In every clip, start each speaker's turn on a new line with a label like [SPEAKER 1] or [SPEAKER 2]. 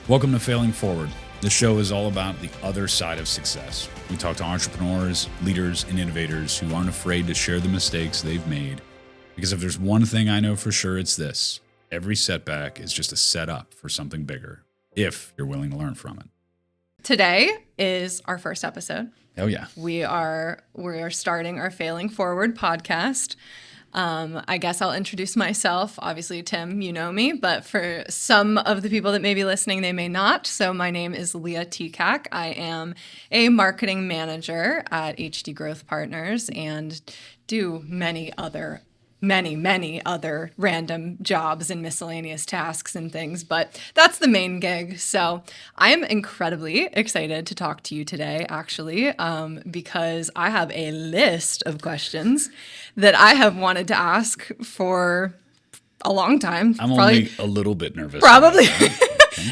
[SPEAKER 1] Welcome to Failing Forward. This show is all about the other side of success. We talk to entrepreneurs, leaders, and innovators who aren't afraid to share the mistakes they've made. Because if there's one thing I know for sure, it's this. Every setback is just a setup for something bigger, if you're willing to learn from it.
[SPEAKER 2] Today is our first episode.
[SPEAKER 1] Oh, yeah.
[SPEAKER 2] We are starting our Failing Forward podcast. I guess I'll introduce myself. Obviously, Tim, you know me, but for some of the people that may be listening, they may not. So my name is Leah Tikak. I am a marketing manager at HD Growth Partners and do many other random jobs and miscellaneous tasks and things, but that's the main gig. So I am incredibly excited to talk to you today, actually, because I have a list of questions that I have wanted to ask for a long time.
[SPEAKER 1] I'm only a little bit nervous.
[SPEAKER 2] Probably.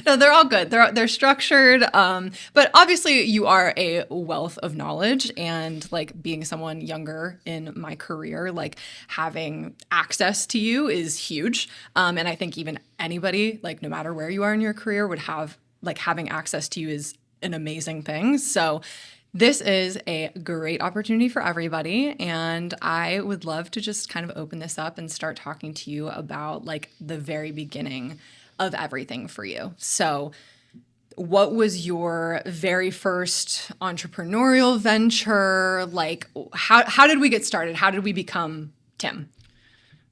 [SPEAKER 2] No, they're all good. They're structured. But obviously you are a wealth of knowledge, and like being someone younger in my career, like having access to you is huge. And I think even anybody, like no matter where you are in your career, would have like having access to you is an amazing thing. So this is a great opportunity for everybody, and I would love to just kind of open this up and start talking to you about like the very beginning of everything for you. So what was your very first entrepreneurial venture? Like how did we get started? How did we become Tim?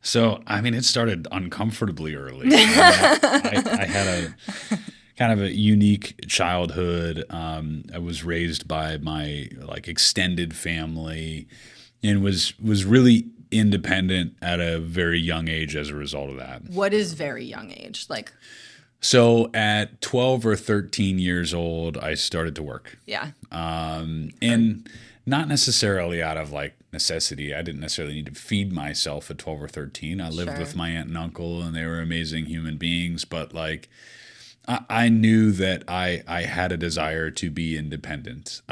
[SPEAKER 1] So, I mean, it started uncomfortably early. I had a kind of a unique childhood. I was raised by my like extended family and was really independent at a very young age as a result of that.
[SPEAKER 2] What is very young age? Like,
[SPEAKER 1] so at 12 or 13 years old, I started to work.
[SPEAKER 2] Yeah.
[SPEAKER 1] And not necessarily out of like necessity. I didn't necessarily need to feed myself at 12 or 13. I lived with my aunt and uncle, and they were amazing human beings. But like, I knew that I had a desire to be independent.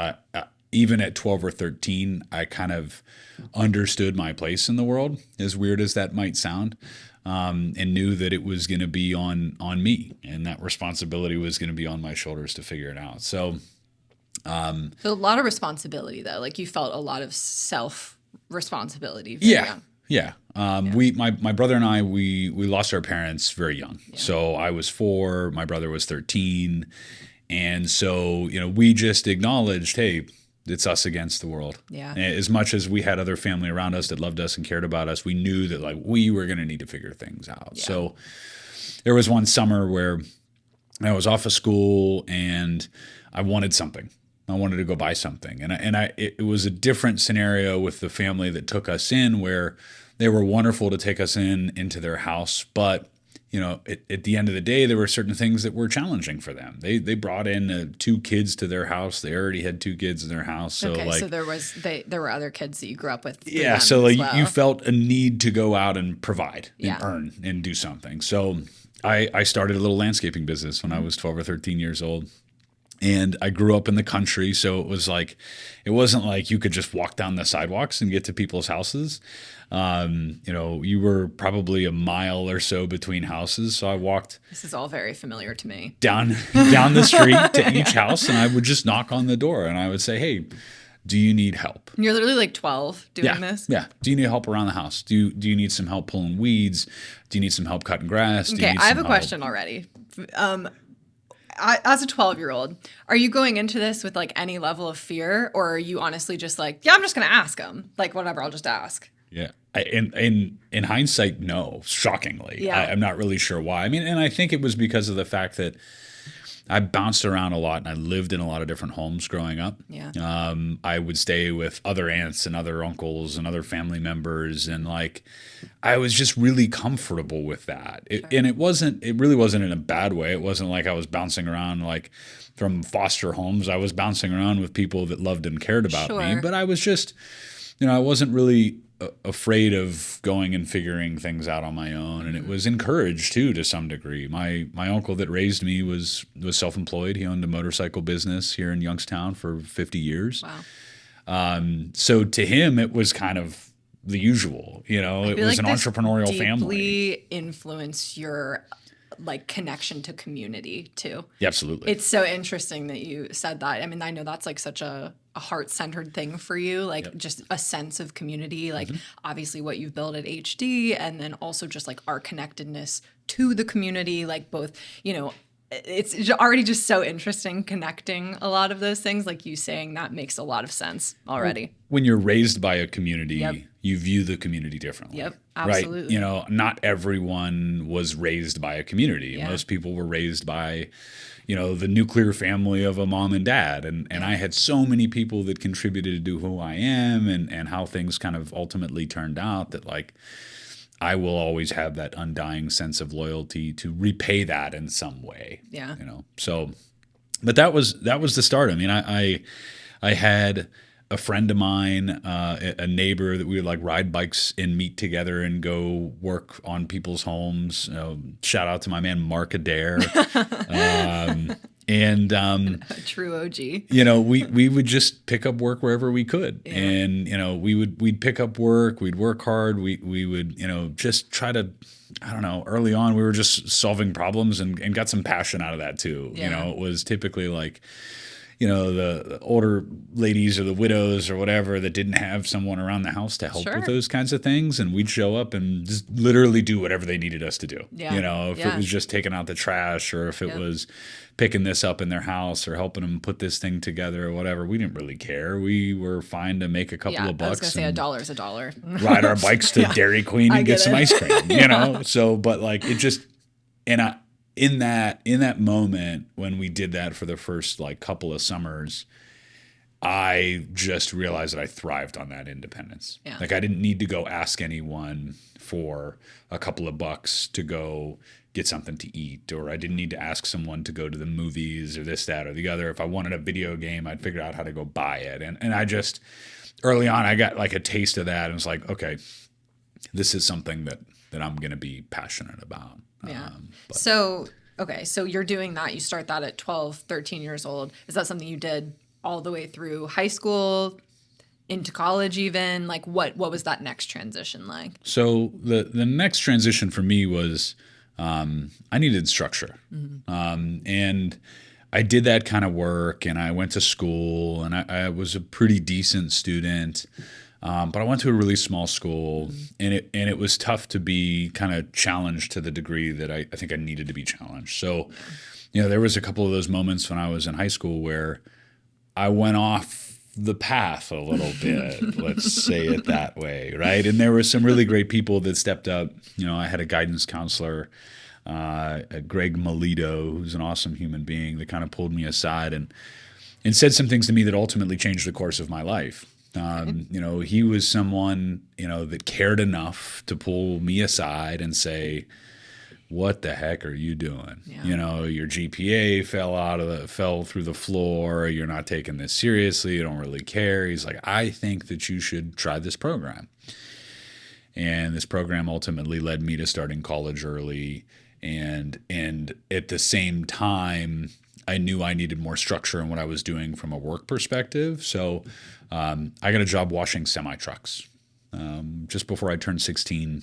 [SPEAKER 1] Even at 12 or 13, I kind of understood my place in the world, as weird as that might sound, and knew that it was going to be on me, and that responsibility was going to be on my shoulders to figure it out. So
[SPEAKER 2] a lot of responsibility, though. Like you felt a lot of self-responsibility.
[SPEAKER 1] Yeah. My brother and I, we lost our parents very young. Yeah. So I was 4, my brother was 13. And so, we just acknowledged, hey, it's us against the world.
[SPEAKER 2] Yeah.
[SPEAKER 1] As much as we had other family around us that loved us and cared about us, we knew that like we were going to need to figure things out. Yeah. So there was one summer where I was off of school and I wanted something. I wanted to go buy something. It was a different scenario with the family that took us in, where they were wonderful to take us into their house. But, at the end of the day, there were certain things that were challenging for them. They brought in 2 kids to their house. They already had 2 kids in their house. So
[SPEAKER 2] okay, so there were other kids that you grew up with.
[SPEAKER 1] Yeah, so like you felt a need to go out and provide and earn and do something. So I started a little landscaping business when I was 12 or 13 years old. And I grew up in the country, so it wasn't like you could just walk down the sidewalks and get to people's houses. You were probably a mile or so between houses. So I walked.
[SPEAKER 2] This is all very familiar to me.
[SPEAKER 1] Down the street to each house, and I would just knock on the door, and I would say, "Hey, do you need help?"
[SPEAKER 2] And you're literally like 12 doing this?
[SPEAKER 1] Yeah. Do you need help around the house? Do you need some help pulling weeds? Do you need some help cutting grass?
[SPEAKER 2] Okay, I have a question already. As a 12-year-old, are you going into this with like any level of fear, or are you honestly just like, yeah, I'm just going to ask them, like whatever, I'll just ask?
[SPEAKER 1] Yeah. In hindsight, no, shockingly.
[SPEAKER 2] Yeah.
[SPEAKER 1] I'm not really sure why. I mean, and I think it was because of the fact that I bounced around a lot and I lived in a lot of different homes growing up.
[SPEAKER 2] Yeah.
[SPEAKER 1] I would stay with other aunts and other uncles and other family members. And like, I was just really comfortable with that. And it really wasn't in a bad way. It wasn't like I was bouncing around like from foster homes. I was bouncing around with people that loved and cared about me, but I was just, I wasn't really afraid of going and figuring things out on my own, and it was encouraged too to some degree. My uncle that raised me was self-employed. He owned a motorcycle business here in Youngstown for 50 years.
[SPEAKER 2] Wow.
[SPEAKER 1] So to him, it was kind of the usual. It was like an entrepreneurial family.
[SPEAKER 2] Deeply influenced your like connection to community too.
[SPEAKER 1] Yeah, absolutely.
[SPEAKER 2] It's so interesting that you said that. I mean, I know that's like such a heart-centered thing for you, like just a sense of community, like obviously what you've built at HD, and then also just like our connectedness to the community, like both, it's already just so interesting connecting a lot of those things. Like you saying that makes a lot of sense already.
[SPEAKER 1] When you're raised by a community, you view the community differently.
[SPEAKER 2] Yep, absolutely.
[SPEAKER 1] Right? Not everyone was raised by a community.
[SPEAKER 2] Yeah.
[SPEAKER 1] Most people were raised by, the nuclear family of a mom and dad. And I had so many people that contributed to who I am and how things kind of ultimately turned out that like, I will always have that undying sense of loyalty to repay that in some way.
[SPEAKER 2] Yeah.
[SPEAKER 1] So, but that was the start. I mean, I had a friend of mine, a neighbor that we would like ride bikes and meet together and go work on people's homes. Shout out to my man, Mark Adair. And
[SPEAKER 2] a true OG.
[SPEAKER 1] We would just pick up work wherever we could. Yeah. And we'd pick up work, we'd work hard, we would just try to, I don't know, early on we were just solving problems and got some passion out of that too.
[SPEAKER 2] Yeah.
[SPEAKER 1] It was typically like the older ladies or the widows or whatever that didn't have someone around the house to help with those kinds of things. And we'd show up and just literally do whatever they needed us to do.
[SPEAKER 2] Yeah.
[SPEAKER 1] If it was just taking out the trash or if it was picking this up in their house or helping them put this thing together or whatever, we didn't really care. We were fine to make a couple of bucks.
[SPEAKER 2] I was going to say $1's a dollar.
[SPEAKER 1] Ride our bikes to Dairy Queen and get some ice cream, So, but like it just, and in that moment when we did that for the first like couple of summers, I just realized that I thrived on that independence.
[SPEAKER 2] Yeah.
[SPEAKER 1] Like I didn't need to go ask anyone for a couple of bucks to go get something to eat, or I didn't need to ask someone to go to the movies or this, that, or the other. If I wanted a video game, I'd figure out how to go buy it. And I just, early on, I got like a taste of that and was like, okay, this is something that I'm going to be passionate about.
[SPEAKER 2] Yeah. So you're doing that. You start that at 12, 13 years old. Is that something you did all the way through high school, into college even? Like what was that next transition like?
[SPEAKER 1] So the next transition for me was I needed structure. Mm-hmm. And I did that kind of work and I went to school and I was a pretty decent student. But I went to a really small school, and it was tough to be kind of challenged to the degree that I think I needed to be challenged. So, there was a couple of those moments when I was in high school where I went off the path a little bit, let's say it that way, right? And there were some really great people that stepped up. I had a guidance counselor, Greg Melito, who's an awesome human being, that kind of pulled me aside and said some things to me that ultimately changed the course of my life. He was someone, that cared enough to pull me aside and say, what the heck are you doing? Yeah. Your GPA fell through the floor. You're not taking this seriously. You don't really care. He's like, I think that you should try this program. And this program ultimately led me to starting college early. And at the same time, I knew I needed more structure in what I was doing from a work perspective. So I got a job washing semi-trucks. Just before I turned 16,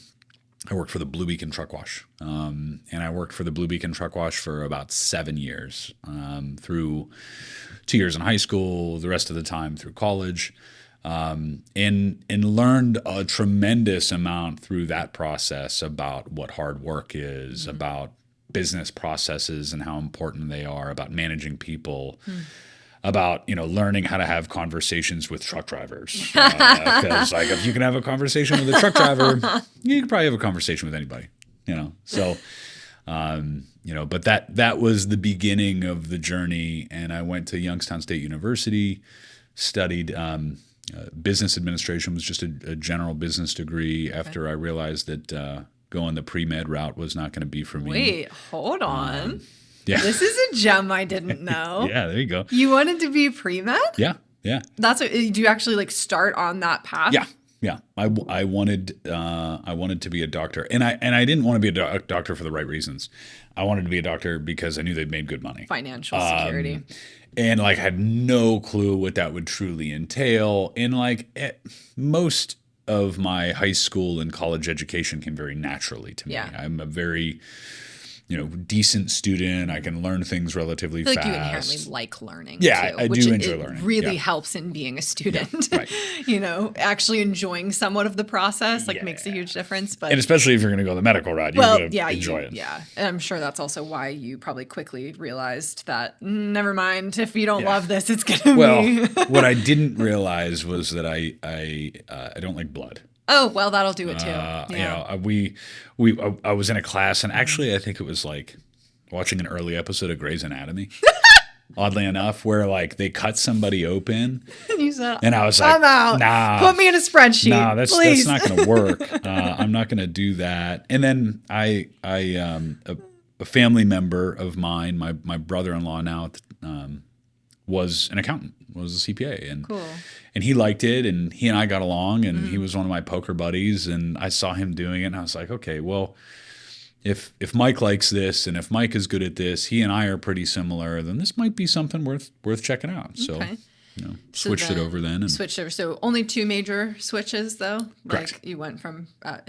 [SPEAKER 1] I worked for the Blue Beacon Truck Wash. And I worked for the Blue Beacon Truck Wash for about 7 years, through 2 years in high school, the rest of the time through college, and learned a tremendous amount through that process about what hard work is, about business processes and how important they are, about managing people, about learning how to have conversations with truck drivers. Because like if you can have a conversation with a truck driver, you can probably have a conversation with anybody. So but that was the beginning of the journey. And I went to Youngstown State University, studied business administration, was just a general business degree. After I realized that going the pre-med route was not going to be for me.
[SPEAKER 2] Wait, hold on.
[SPEAKER 1] Yeah.
[SPEAKER 2] This is a gem I didn't know.
[SPEAKER 1] Yeah, there you go.
[SPEAKER 2] You wanted to be pre-med?
[SPEAKER 1] Yeah.
[SPEAKER 2] That's what, do you actually like start on that path?
[SPEAKER 1] Yeah. I wanted to be a doctor, and I didn't want to be a doctor for the right reasons. I wanted to be a doctor because I knew they'd made good money,
[SPEAKER 2] financial security,
[SPEAKER 1] and like had no clue what that would truly entail. And like most of my high school and college education came very naturally to me.
[SPEAKER 2] Yeah.
[SPEAKER 1] I'm a very decent student. I can learn things relatively
[SPEAKER 2] I feel
[SPEAKER 1] fast.
[SPEAKER 2] like you inherently like learning.
[SPEAKER 1] Yeah,
[SPEAKER 2] too,
[SPEAKER 1] I
[SPEAKER 2] which
[SPEAKER 1] do enjoy learning.
[SPEAKER 2] Really helps in being a student.
[SPEAKER 1] Yeah, right.
[SPEAKER 2] Actually enjoying somewhat of the process makes a huge difference. But
[SPEAKER 1] and especially if you're going to go the medical route, you're going to enjoy it.
[SPEAKER 2] Yeah, and I'm sure that's also why you probably quickly realized that never mind, if you don't love this, it's going to be.
[SPEAKER 1] What I didn't realize was that I don't like blood.
[SPEAKER 2] Oh, well, that'll do it too.
[SPEAKER 1] I was in a class, and actually I think it was like watching an early episode of Grey's Anatomy. Oddly enough, where like they cut somebody open,
[SPEAKER 2] and you said,
[SPEAKER 1] and I was like,
[SPEAKER 2] I'm out.
[SPEAKER 1] Nah,
[SPEAKER 2] put me in a spreadsheet.
[SPEAKER 1] Nah, that's
[SPEAKER 2] please.
[SPEAKER 1] not going to work. I'm not going to do that. And then a family member of mine, my brother-in-law now, was an accountant, was a CPA, and
[SPEAKER 2] cool.
[SPEAKER 1] And he liked it, and he and I got along, and he was one of my poker buddies, and I saw him doing it, and I was like, okay, well, if Mike likes this, and if Mike is good at this, he and I are pretty similar, then this might be something worth checking out. So, switched it over then. And
[SPEAKER 2] switched over. So only 2 major switches, though?
[SPEAKER 1] Correct.
[SPEAKER 2] Like you went from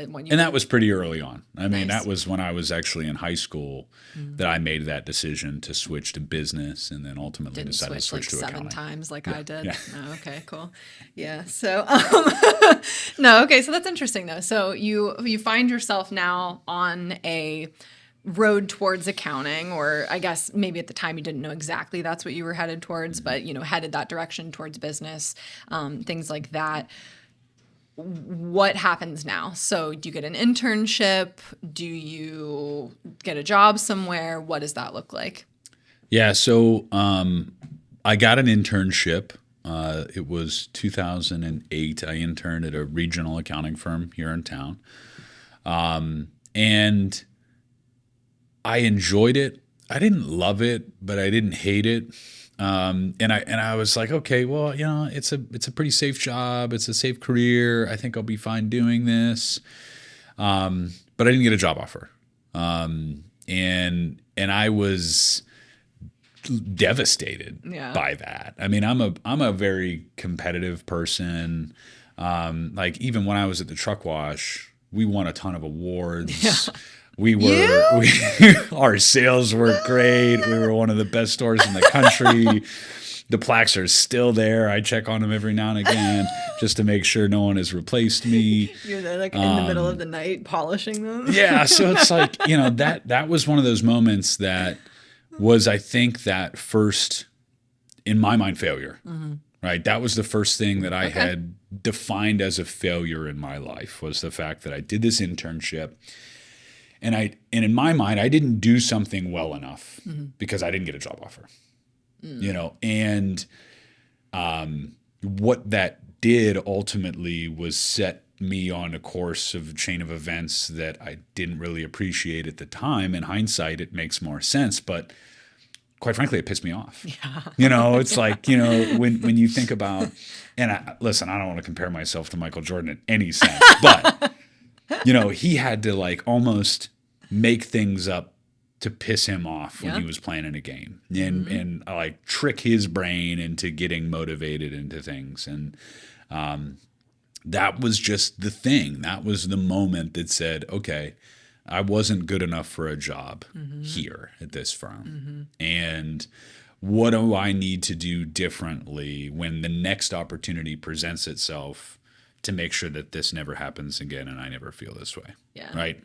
[SPEAKER 2] when you...
[SPEAKER 1] And that was pretty early on. I mean, that was when I was actually in high school that I made that decision to switch to business, and then ultimately decided to switch to accounting.
[SPEAKER 2] 7 times like I did?
[SPEAKER 1] Yeah.
[SPEAKER 2] Oh, okay, cool. Yeah, so... no, okay, so that's interesting, though. So you find yourself now on a road towards accounting, or I guess maybe at the time you didn't know exactly that's what you were headed towards, but headed that direction towards business, things like that. What happens now? So do you get an internship? Do you get a job somewhere? What does that look like?
[SPEAKER 1] Yeah, so I got an internship. It was 2008. I interned at a regional accounting firm here in town. And I enjoyed it. I didn't love it, but I didn't hate it. And I was like, okay, well, it's a pretty safe job. It's a safe career. I think I'll be fine doing this. But I didn't get a job offer. And I was devastated by that. I mean, I'm a very competitive person. Like even when I was at the truck wash, we won a ton of awards. Yeah. Our sales were great. We were one of the best stores in the country. The plaques are still there. I check on them every now and again just to make sure no one has replaced me.
[SPEAKER 2] You're there like in the middle of the night polishing them.
[SPEAKER 1] Yeah. So it's like, that was one of those moments that was, I think, that first, in my mind, failure. Mm-hmm. Right. That was the first thing that I had defined as a failure in my life, was the fact that I did this internship. And in my mind, I didn't do something well enough because I didn't get a job offer, and what that did ultimately was set me on a course of a chain of events that I didn't really appreciate at the time. In hindsight, it makes more sense, but quite frankly, it pissed me off. Yeah. It's like, when you think about, and listen, I don't want to compare myself to Michael Jordan in any sense, but he had to like almost make things up to piss him off when he was playing in a game, and like trick his brain into getting motivated into things. And that was just the thing. That was the moment that said, okay, I wasn't good enough for a job here at this firm. And what do I need to do differently when the next opportunity presents itself to make sure that this never happens again and I never feel this way? Yeah. Right?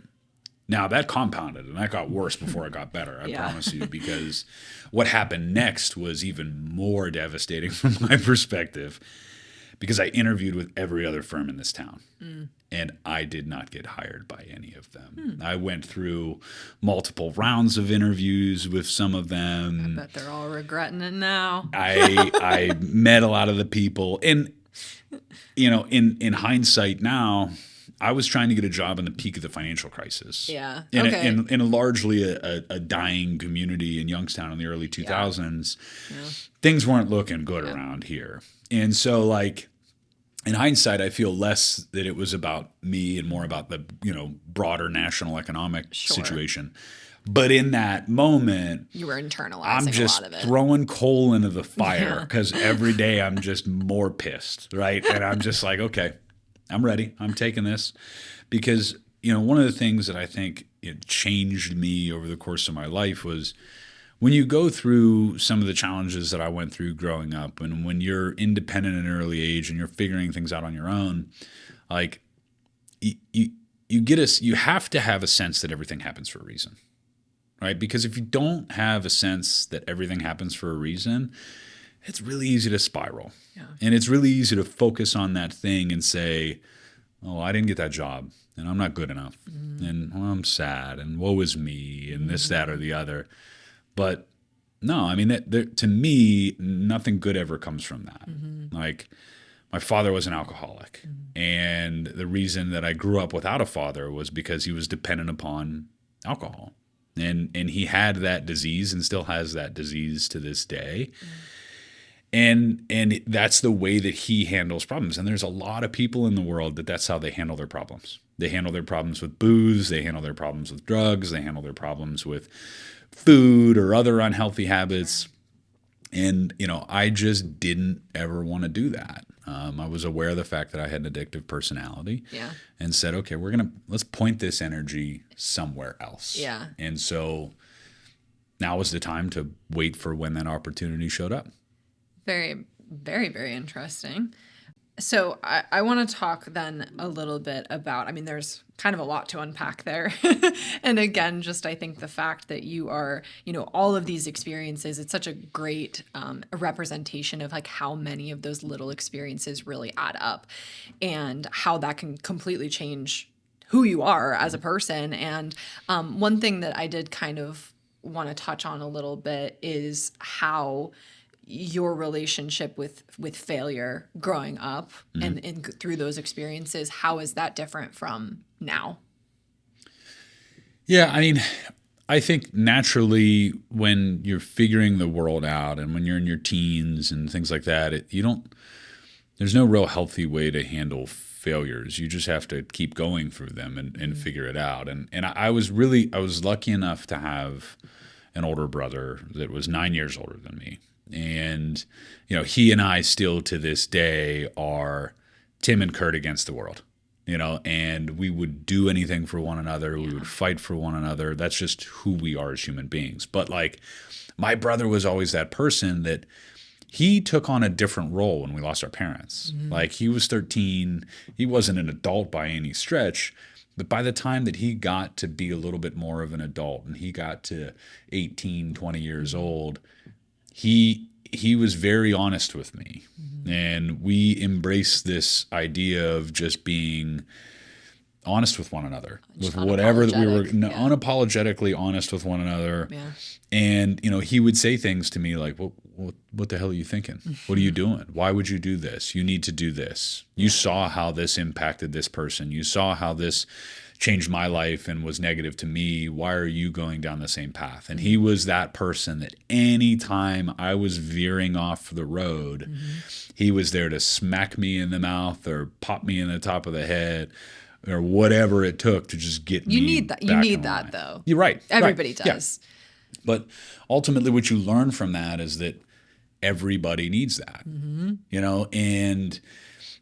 [SPEAKER 1] Now, that compounded, and that got worse before it got better, I promise you, because what happened next was even more devastating from my perspective, because I interviewed with every other firm in this town, and I did not get hired by any of them. I went through multiple rounds of interviews with some of them.
[SPEAKER 2] I bet they're all regretting it now.
[SPEAKER 1] I met a lot of the people, and in hindsight now, I was trying to get a job in the peak of the financial crisis.
[SPEAKER 2] Yeah.
[SPEAKER 1] In a largely a dying community in Youngstown in the early 2000s. Yeah. Things weren't looking good around here. And so, like, in hindsight, I feel less that it was about me and more about the, broader national economic situation. But in that moment,
[SPEAKER 2] you were internalizing
[SPEAKER 1] I'm just
[SPEAKER 2] a lot of it.
[SPEAKER 1] Throwing coal into the fire because every day I'm just more pissed, right? And I'm just like, okay, I'm ready. I'm taking this because, one of the things that I think, it changed me over the course of my life was when you go through some of the challenges that I went through growing up, and when you're independent at an early age and you're figuring things out on your own, like you have to have a sense that everything happens for a reason, right? Because if you don't have a sense that everything happens for a reason, it's really easy to spiral.
[SPEAKER 2] Yeah.
[SPEAKER 1] And it's really easy to focus on that thing and say, oh, I didn't get that job and I'm not good enough. And I'm sad and woe is me and this, that, or the other. But no, I mean, to me, nothing good ever comes from that. Like my father was an alcoholic. And the reason that I grew up without a father was because he was dependent upon alcohol. And he had that disease and still has that disease to this day. And that's the way that he handles problems. And there's a lot of people in the world that's how they handle their problems. They handle their problems with booze. They handle their problems with drugs. They handle their problems with food or other unhealthy habits. And, I just didn't ever want to do that. I was aware of the fact that I had an addictive personality and said, okay, let's point this energy somewhere else.
[SPEAKER 2] Yeah.
[SPEAKER 1] And so now was the time to wait for when that opportunity showed up.
[SPEAKER 2] Very, very, very interesting. So I want to talk then a little bit about, there's kind of a lot to unpack there. And again, just I think the fact that you are, all of these experiences, it's such a great representation of like how many of those little experiences really add up and how that can completely change who you are as a person. And one thing that I did kind of want to touch on a little bit is how your relationship with failure growing up and through those experiences, how is that different from now?
[SPEAKER 1] Yeah, I think naturally when you're figuring the world out and when you're in your teens and things like that, there's no real healthy way to handle failures. You just have to keep going through them and figure it out. And I was lucky enough to have an older brother that was 9 years older than me. And, he and I still to this day are Tim and Kurt against the world, and we would do anything for one another. We would fight for one another. That's just who we are as human beings. But like my brother was always that person that he took on a different role when we lost our parents. Like he was 13. He wasn't an adult by any stretch. But by the time that he got to be a little bit more of an adult and he got to 18, 20 years old, he was very honest with me. And we embraced this idea of just being honest with one another, with whatever that we were unapologetically honest with one another. Yeah. And, he would say things to me like, well, what the hell are you thinking? What are you doing? Why would you do this? You need to do this. You saw how this impacted this person. You saw how this changed my life and was negative to me. Why are you going down the same path? And he was that person that anytime I was veering off the road, he was there to smack me in the mouth or pop me in the top of the head or whatever it took to just get me.
[SPEAKER 2] You need that. You need that though.
[SPEAKER 1] You're right.
[SPEAKER 2] Everybody does.
[SPEAKER 1] Yeah. But ultimately what you learn from that is that everybody needs that, and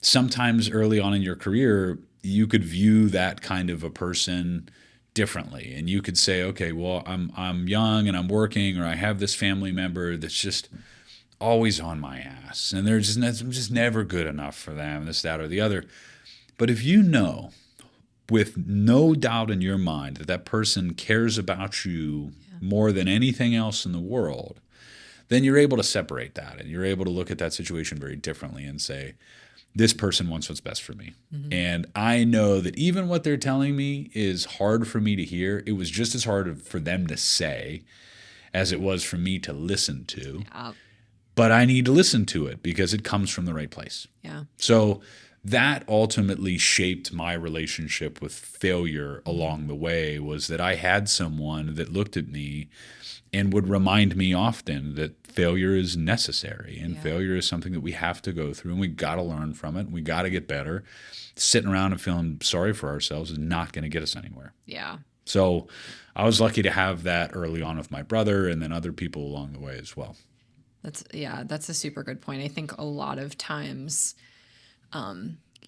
[SPEAKER 1] sometimes early on in your career, you could view that kind of a person differently. And you could say, okay, well, I'm young and I'm working, or I have this family member that's just always on my ass. And I'm just never good enough for them, this, that, or the other. But if you know with no doubt in your mind that person cares about you more than anything else in the world, then you're able to separate that. And you're able to look at that situation very differently and say, this person wants what's best for me. And I know that even what they're telling me is hard for me to hear. It was just as hard for them to say as it was for me to listen to. But I need to listen to it because it comes from the right place. Yeah. So that ultimately shaped my relationship with failure along the way, was that I had someone that looked at me and would remind me often that failure is necessary and failure is something that we have to go through and we got to learn from it. And we got to get better. Sitting around and feeling sorry for ourselves is not going to get us anywhere. Yeah. So I was lucky to have that early on with my brother and then other people along the way as well. That's
[SPEAKER 2] a super good point. I think a lot of times,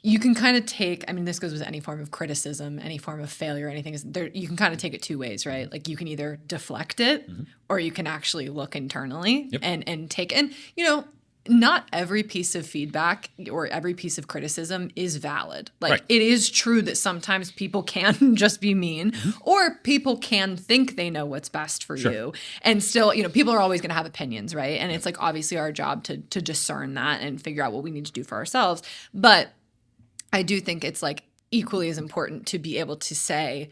[SPEAKER 2] you can kind of take, I mean, this goes with any form of criticism, any form of failure, anything is there. You can kind of take it two ways, right? Like you can either deflect it or you can actually look internally and take, and not every piece of feedback or every piece of criticism is valid. Like it is true that sometimes people can just be mean or people can think they know what's best for you. And still, people are always going to have opinions, right? And it's like obviously our job to discern that and figure out what we need to do for ourselves. But I do think it's like equally as important to be able to say,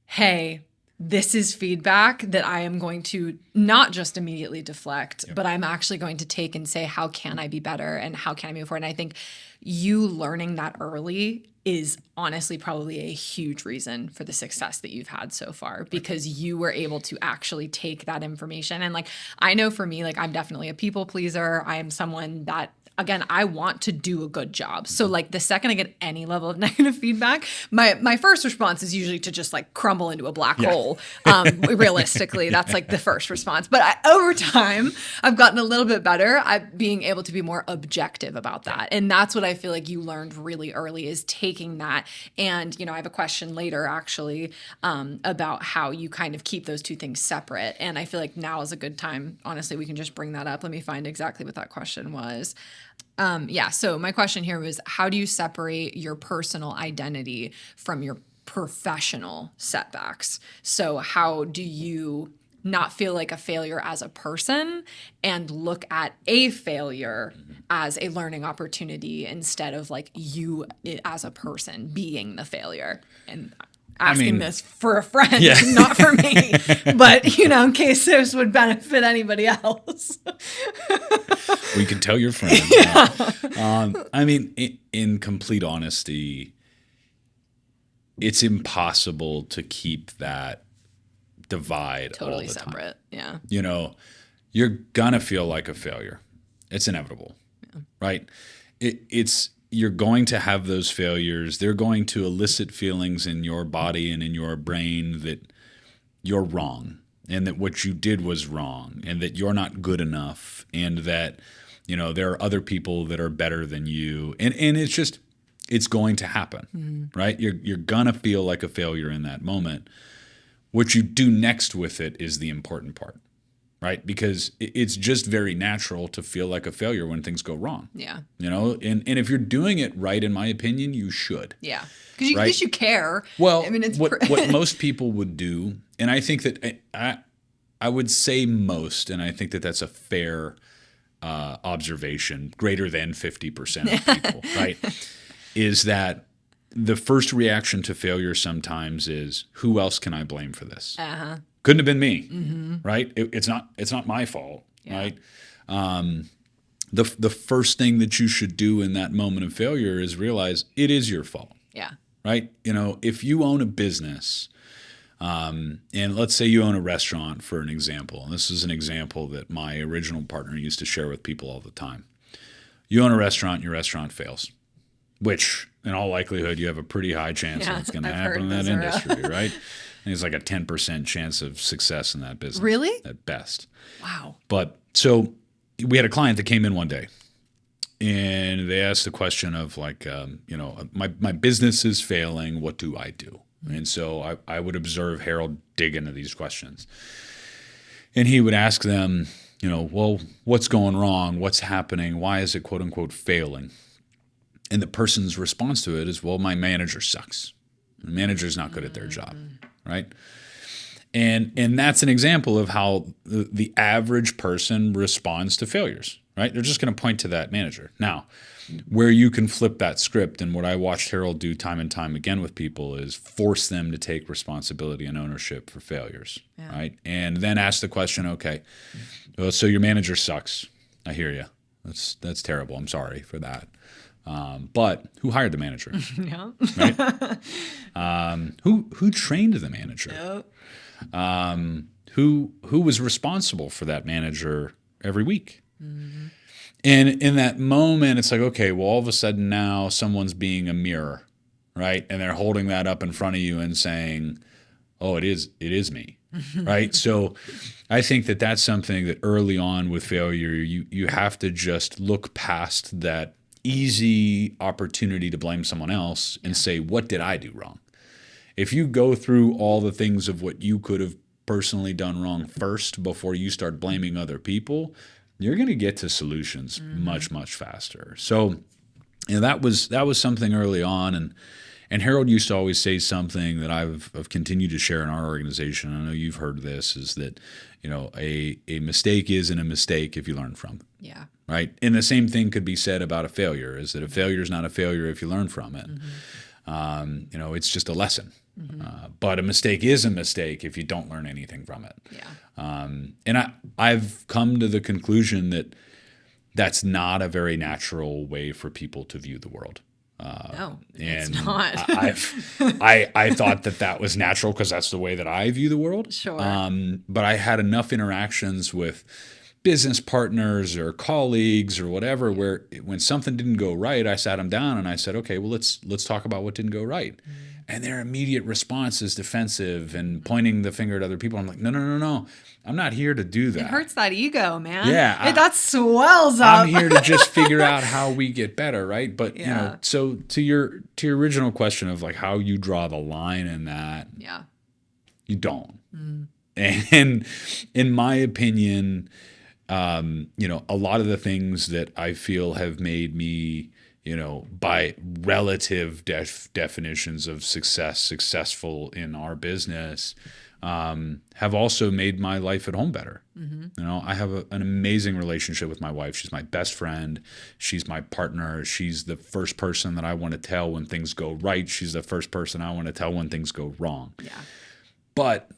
[SPEAKER 2] hey, this is feedback that I am going to not just immediately deflect, but I'm actually going to take and say, how can I be better and how can I move forward? And I think you learning that early is honestly probably a huge reason for the success that you've had so far, because you were able to actually take that information. And like, I know for me, like I'm definitely a people pleaser. I am someone that, again, I want to do a good job. So like the second I get any level of negative feedback, my first response is usually to just like crumble into a black hole. Realistically, that's like the first response. But over time, I've gotten a little bit better at being able to be more objective about that. And that's what I feel like you learned really early, is taking that. And, I have a question later actually about how you kind of keep those two things separate. And I feel like now is a good time. Honestly, we can just bring that up. Let me find exactly what that question was. So my question here was, how do you separate your personal identity from your professional setbacks? So how do you not feel like a failure as a person and look at a failure as a learning opportunity instead of like you as a person being the failure? And asking this for a friend, not for me, but in case this would benefit anybody else.
[SPEAKER 1] Well, you can tell your friend. In complete honesty, it's impossible to keep that divide
[SPEAKER 2] totally
[SPEAKER 1] all the
[SPEAKER 2] separate.
[SPEAKER 1] Time. Yeah. You're gonna feel like a failure. It's inevitable, right? You're going to have those failures. They're going to elicit feelings in your body and in your brain that you're wrong and that what you did was wrong and that you're not good enough and that, there are other people that are better than you. And it's going to happen, right? You're going to feel like a failure in that moment. What you do next with it is the important part. Right? Because it's just very natural to feel like a failure when things go wrong. Yeah. And if you're doing it right, in my opinion, you should.
[SPEAKER 2] Yeah. Because at least you care.
[SPEAKER 1] Well, what most people would do, and I think that I would say most, and I think that that's a fair observation, greater than 50% of people, right? Is that the first reaction to failure sometimes is, who else can I blame for this? Couldn't have been me, right? It's not my fault, right? The first thing that you should do in that moment of failure is realize it is your fault. Yeah. Right? If you own a business, and let's say you own a restaurant, for an example, and this is an example that my original partner used to share with people all the time. You own a restaurant, your restaurant fails, which in all likelihood you have a pretty high chance that it's going to happen in that industry, right? I think it's like a 10% chance of success in that business. Really? At best. Wow. But so we had a client that came in one day and they asked the question of like, my business is failing. What do I do? And so I would observe Harold dig into these questions. And he would ask them, well, what's going wrong? What's happening? Why is it quote unquote failing? And the person's response to it is, well, my manager sucks. The manager's not good at their job. Right? And that's an example of how the average person responds to failures, right? They're just going to point to that manager. Now, where you can flip that script, and what I watched Harold do time and time again with people, is force them to take responsibility and ownership for failures, right? And then ask the question, okay, well, so your manager sucks. I hear you. That's terrible. I'm sorry for that. But who hired the manager? Right? Who trained the manager? Who was responsible for that manager every week? And in that moment, it's like, okay, well, all of a sudden now someone's being a mirror, right? And they're holding that up in front of you and saying, oh, it is me, right? So I think that's something that early on with failure, you have to just look past that easy opportunity to blame someone else and say, what did I do wrong? If you go through all the things of what you could have personally done wrong first before you start blaming other people, you're going to get to solutions much, much faster. So, that was something early on, and Harold used to always say something that I've continued to share in our organization. I know you've heard this, is that a mistake isn't a mistake if you learn from it.
[SPEAKER 2] Yeah.
[SPEAKER 1] Right. And the same thing could be said about a failure, is that a failure is not a failure if you learn from it. It's just a lesson. But a mistake is a mistake if you don't learn anything from it.
[SPEAKER 2] Yeah.
[SPEAKER 1] And I've come to the conclusion that that's not a very natural way for people to view the world.
[SPEAKER 2] No,
[SPEAKER 1] it's
[SPEAKER 2] not.
[SPEAKER 1] I thought that was natural because that's the way that I view the world.
[SPEAKER 2] Sure.
[SPEAKER 1] But I had enough interactions with business partners or colleagues or whatever, where when something didn't go right, I sat them down and I said, okay, well, let's talk about what didn't go right. And their immediate response is defensive and pointing the finger at other people. I'm like, no. I'm not here to do that.
[SPEAKER 2] It hurts that ego, man.
[SPEAKER 1] Yeah.
[SPEAKER 2] That swells up.
[SPEAKER 1] I'm here to just figure out how we get better, right? But, so to your original question of like how you draw the line in that, you don't. And in my opinion, a lot of the things that I feel have made me, by relative definitions of successful in our business, have also made my life at home better. I have an amazing relationship with my wife. She's my best friend. She's my partner. She's the first person that I want to tell when things go right. She's the first person I want to tell when things go wrong.
[SPEAKER 2] Yeah.
[SPEAKER 1] But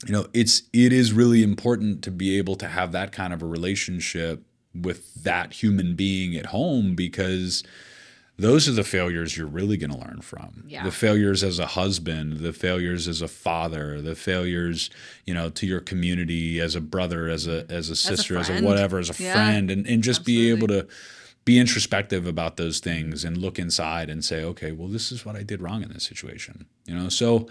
[SPEAKER 1] it is really important to be able to have that kind of a relationship with that human being at home, because those are the failures you're really going to learn from.
[SPEAKER 2] Yeah.
[SPEAKER 1] The failures as a husband, the failures as a father, the failures, to your community, as a brother, as a sister, as a whatever, as a friend, and just be able to be introspective about those things and look inside and say, okay, well, this is what I did wrong in this situation. So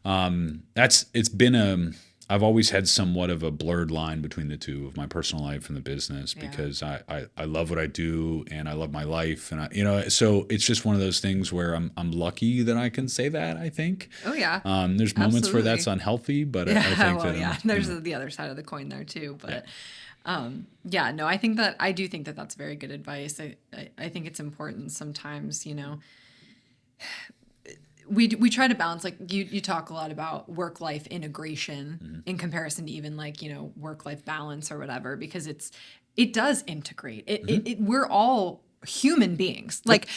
[SPEAKER 1] it's been I've always had somewhat of a blurred line between the two, of my personal life and the business, because I love what I do and I love my life, and so it's just one of those things where I'm lucky that I can say that, I think.
[SPEAKER 2] Oh yeah.
[SPEAKER 1] There's moments where that's unhealthy, but I think
[SPEAKER 2] there's the other side of the coin there too, but I do think that that's very good advice. I think it's important sometimes, we try to balance, like you talk a lot about work-life integration in comparison to even like, work-life balance or whatever, because it does integrate. We're all human beings. Like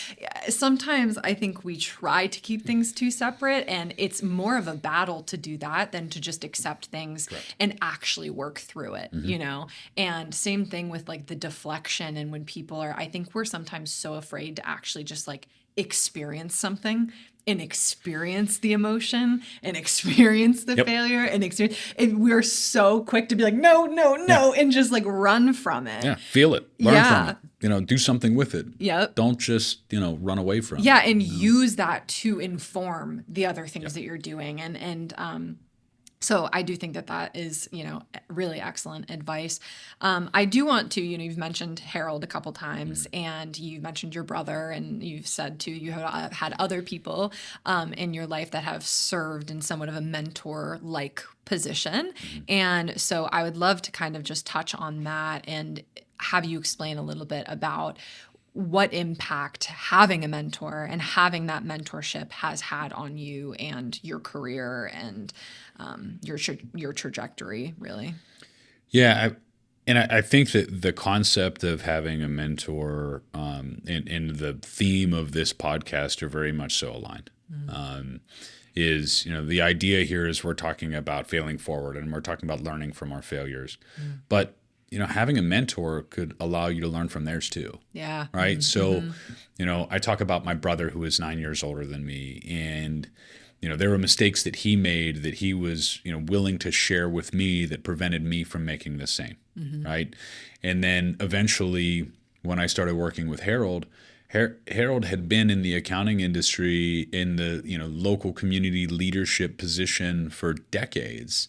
[SPEAKER 2] sometimes I think we try to keep things too separate, and it's more of a battle to do that than to just accept things and actually work through it, And same thing with like the deflection, and when people I think we're sometimes so afraid to actually just like experience something and experience the emotion and experience the failure and we're so quick to be like, no, and just like run from it.
[SPEAKER 1] Yeah, feel it, learn from it, do something with it.
[SPEAKER 2] Yep.
[SPEAKER 1] Don't just, run away from it.
[SPEAKER 2] And use that to inform the other things that you're doing. And so I do think that is, really excellent advice. I do want to, you've mentioned Harold a couple times, and you mentioned your brother, and you've said too, you have had other people in your life that have served in somewhat of a mentor-like position. And so I would love to kind of just touch on that and have you explain a little bit about what impact having a mentor and having that mentorship has had on you and your career and your trajectory, really.
[SPEAKER 1] Yeah, I think that the concept of having a mentor and the theme of this podcast are very much so aligned. Is the idea here is we're talking about failing forward, and we're talking about learning from our failures, but having a mentor could allow you to learn from theirs too.
[SPEAKER 2] Yeah.
[SPEAKER 1] Right. So, I talk about my brother who is 9 years older than me, and, there were mistakes that he made that he was, willing to share with me that prevented me from making the same. Right. And then eventually when I started working with Harold, Harold had been in the accounting industry in the, local community leadership position for decades.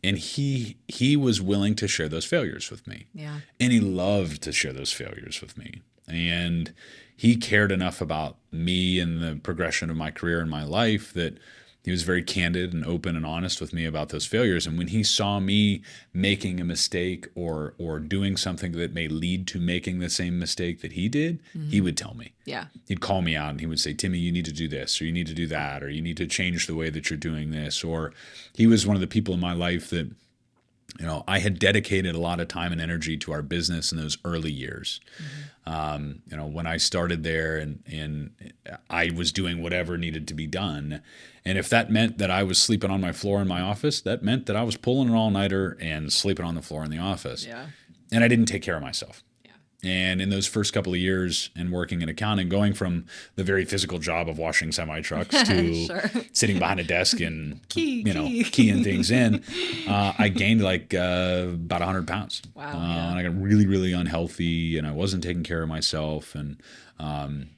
[SPEAKER 1] And he was willing to share those failures with me.
[SPEAKER 2] Yeah.
[SPEAKER 1] And he loved to share those failures with me. And he cared enough about me and the progression of my career and my life that he was very candid and open and honest with me about those failures. And when he saw me making a mistake or doing something that may lead to making the same mistake that he did, he would tell me.
[SPEAKER 2] Yeah.
[SPEAKER 1] He'd call me out and he would say, Timmy, you need to do this, or you need to do that, or you need to change the way that you're doing this. Or he was one of the people in my life that, you know, I had dedicated a lot of time and energy to our business in those early years. You know, when I started there and I was doing whatever needed to be done. And if that meant that I was sleeping on my floor in my office, that meant that I was pulling an all-nighter and sleeping on the floor in the office.
[SPEAKER 2] Yeah.
[SPEAKER 1] And I didn't take care of myself.
[SPEAKER 2] Yeah.
[SPEAKER 1] And in those first couple of years and working in accounting, going from the very physical job of washing semi-trucks to
[SPEAKER 2] Sure.
[SPEAKER 1] sitting behind a desk and
[SPEAKER 2] keying
[SPEAKER 1] things in, I gained like about 100 pounds.
[SPEAKER 2] Wow.
[SPEAKER 1] And I got really, really unhealthy, and I wasn't taking care of myself. And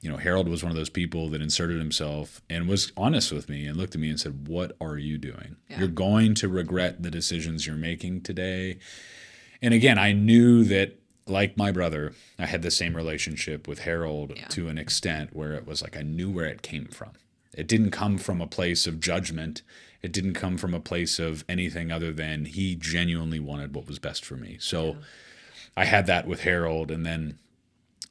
[SPEAKER 1] you know, Harold was one of those people that inserted himself and was honest with me and looked at me and said, "What are you doing?
[SPEAKER 2] Yeah.
[SPEAKER 1] You're going to regret the decisions you're making today." And again, I knew that, like my brother, I had the same relationship with Harold to an extent where it was like I knew where it came from. It didn't come from a place of judgment. It didn't come from a place of anything other than he genuinely wanted what was best for me. So I had that with Harold. And then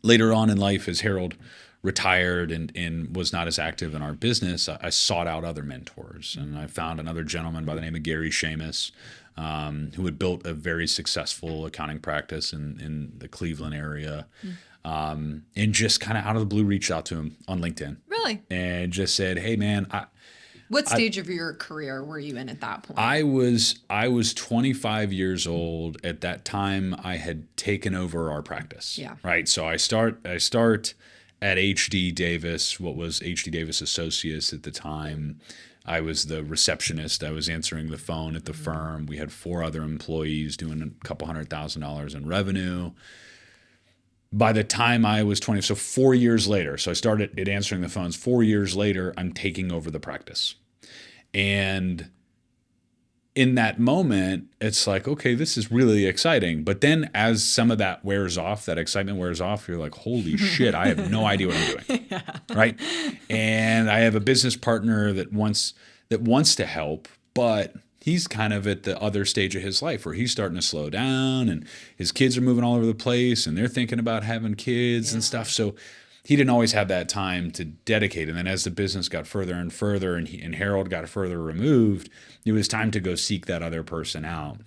[SPEAKER 1] later on in life, as Harold retired and was not as active in our business, I sought out other mentors. And I found another gentleman by the name of Gary Seamus, who had built a very successful accounting practice in the Cleveland area. And just kind of out of the blue reached out to him on LinkedIn.
[SPEAKER 2] Really?
[SPEAKER 1] And just said, "Hey man,
[SPEAKER 2] What stage of your career were you in at that point?
[SPEAKER 1] I was 25 years old at that time. I had taken over our practice.
[SPEAKER 2] Yeah.
[SPEAKER 1] Right. So I start at HD Davis, what was HD Davis Associates at the time. I was the receptionist. I was answering the phone at the firm. We had 4 other employees doing a couple $100,000 in revenue. By the time I was 20, so 4 years later, so I started at answering the phones. 4 years later, I'm taking over the practice. And in that moment, it's like, okay, this is really exciting. But then as some of that wears off, that excitement wears off, you're like, holy shit, I have no idea what I'm doing. Right? And I have a business partner that wants to help, but he's kind of at the other stage of his life where he's starting to slow down and his kids are moving all over the place and they're thinking about having kids and stuff. So he didn't always have that time to dedicate. And then as the business got further and further and Harold got further removed, it was time to go seek that other person out.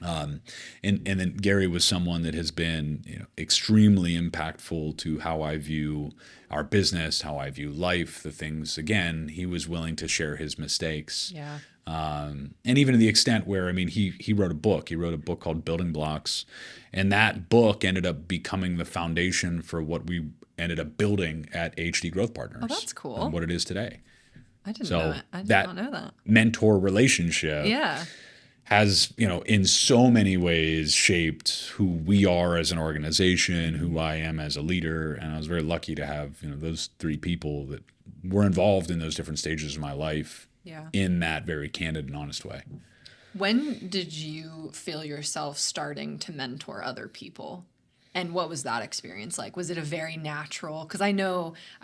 [SPEAKER 1] And then Gary was someone that has been, you know, extremely impactful to how I view our business, how I view life, the things. Again, he was willing to share his mistakes.
[SPEAKER 2] Yeah.
[SPEAKER 1] And even to the extent where, I mean, he wrote a book. He wrote a book called Building Blocks. And that book ended up becoming the foundation for what we ended up building at HD Growth Partners.
[SPEAKER 2] Oh, that's cool.
[SPEAKER 1] And what it is today.
[SPEAKER 2] I didn't
[SPEAKER 1] So
[SPEAKER 2] know it. I did
[SPEAKER 1] that
[SPEAKER 2] not know that.
[SPEAKER 1] mentor relationship has, you know, in so many ways shaped who we are as an organization, who I am as a leader. And I was very lucky to have, you know, those 3 people that were involved in those different stages of my life in that very candid and honest way.
[SPEAKER 2] When did you feel yourself starting to mentor other people? And what was that experience like? Was it a very natural? Because I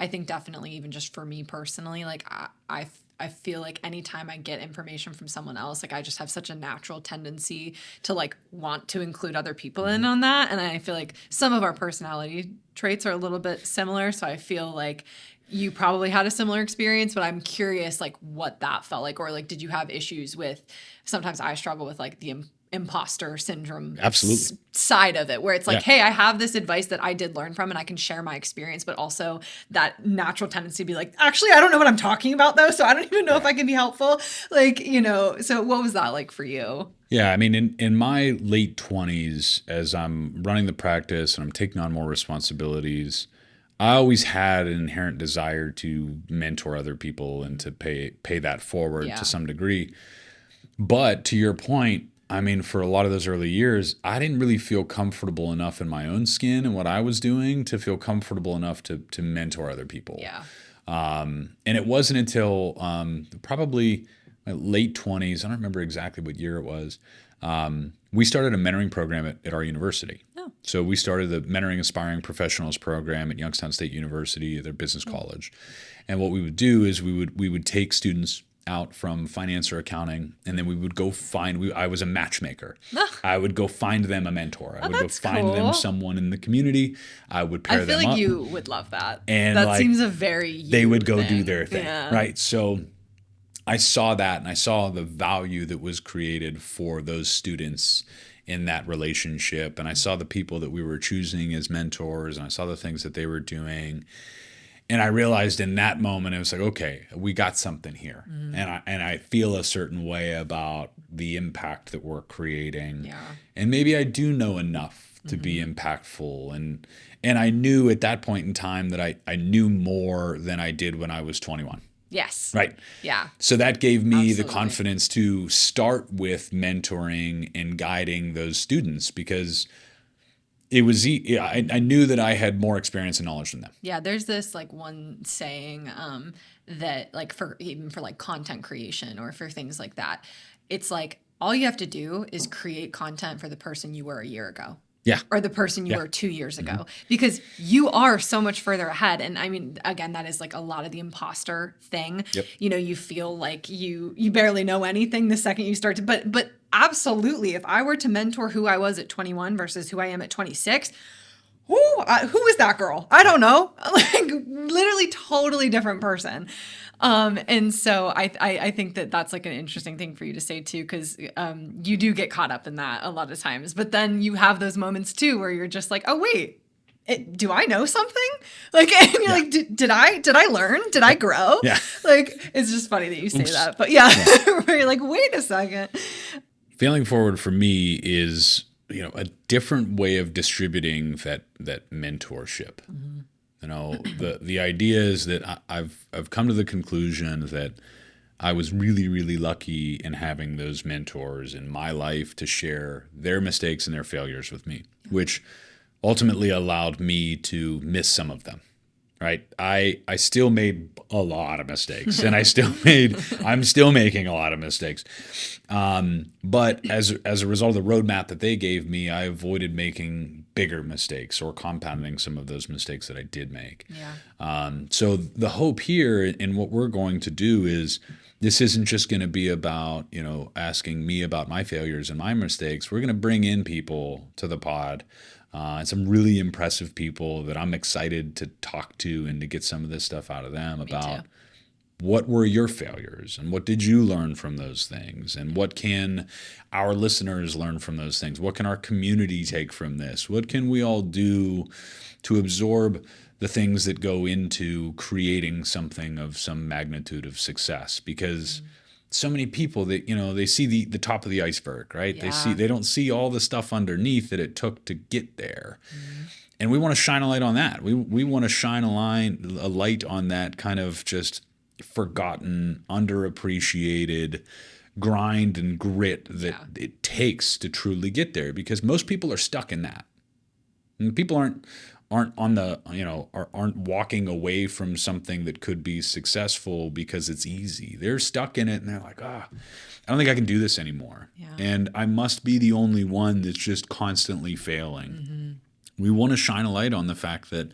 [SPEAKER 2] think definitely even just for me personally, like I feel like anytime I get information from someone else, like I just have such a natural tendency to like want to include other people in on that. And I feel like some of our personality traits are a little bit similar. So I feel like you probably had a similar experience, but I'm curious like what that felt like, or like, did you have issues with, sometimes I struggle with like the imposter syndrome side of it, where it's like, hey, I have this advice that I did learn from and I can share my experience, but also that natural tendency to be like, actually, I don't know what I'm talking about though. So I don't even know if I can be helpful. Like, you know, so what was that like for you?
[SPEAKER 1] Yeah. I mean, in my late 20s, as I'm running the practice and I'm taking on more responsibilities, I always had an inherent desire to mentor other people and to pay that forward to some degree. But to your point, I mean, for a lot of those early years, I didn't really feel comfortable enough in my own skin and what I was doing to feel comfortable enough to mentor other people.
[SPEAKER 2] Yeah.
[SPEAKER 1] And it wasn't until probably my late 20s, I don't remember exactly what year it was, we started a mentoring program at our university.
[SPEAKER 2] Oh.
[SPEAKER 1] So we started the Mentoring Aspiring Professionals program at Youngstown State University, their business college. And what we would do is we would take students out from finance or accounting, and then we would go find, I was a matchmaker. I would go find them a mentor. I would go find them someone in the community. I would pair them up.
[SPEAKER 2] I feel like you would love that.
[SPEAKER 1] And
[SPEAKER 2] that seems a very
[SPEAKER 1] they would go do their thing,
[SPEAKER 2] yeah.
[SPEAKER 1] right? So I saw that, and I saw the value that was created for those students in that relationship. And I saw the people that we were choosing as mentors, and I saw the things that they were doing. And I realized in that moment, it was like, okay, we got something here. And I feel a certain way about the impact that we're creating.
[SPEAKER 2] Yeah.
[SPEAKER 1] And maybe I do know enough to be impactful. And I knew at that point in time that I knew more than I did when I was 21.
[SPEAKER 2] Yes.
[SPEAKER 1] Right.
[SPEAKER 2] Yeah.
[SPEAKER 1] So that gave me
[SPEAKER 2] Absolutely.
[SPEAKER 1] the confidence to start with mentoring and guiding those students, because it was I knew that I had more experience and knowledge than them.
[SPEAKER 2] Yeah, there's this like one saying that like for like content creation or for things like that, it's like all you have to do is create content for the person you were a year ago.
[SPEAKER 1] Yeah.
[SPEAKER 2] Or the person you were 2 years ago, because you are so much further ahead. And I mean, again, that is like a lot of the imposter thing.
[SPEAKER 1] Yep.
[SPEAKER 2] You know, you feel like you barely know anything the second you start to, but absolutely, if I were to mentor who I was at 21 versus who I am at 26, who is that girl? I don't know. Like literally totally different person. And so I think that that's like an interesting thing for you to say too, because you do get caught up in that a lot of times. But then you have those moments too where you're just like, oh wait, do I know something? Like, and you're like, did I learn? Did I grow?
[SPEAKER 1] Yeah.
[SPEAKER 2] Like, it's just funny that you say that. But yeah, where you're like, wait a second.
[SPEAKER 1] Failing forward for me is, a different way of distributing that mentorship. You know, the idea is that I've come to the conclusion that I was really, really lucky in having those mentors in my life to share their mistakes and their failures with me, which ultimately allowed me to miss some of them. Right. I still made a lot of mistakes, and I'm still making a lot of mistakes. But as a result of the roadmap that they gave me, I avoided making bigger mistakes or compounding some of those mistakes that I did make.
[SPEAKER 2] Yeah.
[SPEAKER 1] So the hope here in what we're going to do is this isn't just going to be about, asking me about my failures and my mistakes. We're going to bring in people to the pod. And some really impressive people that I'm excited to talk to and to get some of this stuff out of them about what were your failures and what did you learn from those things, and what can our listeners learn from those things? What can our community take from this? What can we all do to absorb the things that go into creating something of some magnitude of success? Because so many people that, they see the top of the iceberg, right?
[SPEAKER 2] Yeah.
[SPEAKER 1] They don't see all the stuff underneath that it took to get there. And we want to shine a light on that. We want to shine a light on that kind of just forgotten, underappreciated grind and grit that it takes to truly get there, because most people are stuck in that. And people aren't on the, aren't walking away from something that could be successful because it's easy. They're stuck in it and they're like, I don't think I can do this anymore.
[SPEAKER 2] Yeah.
[SPEAKER 1] And I must be the only one that's just constantly failing. We want to shine a light on the fact that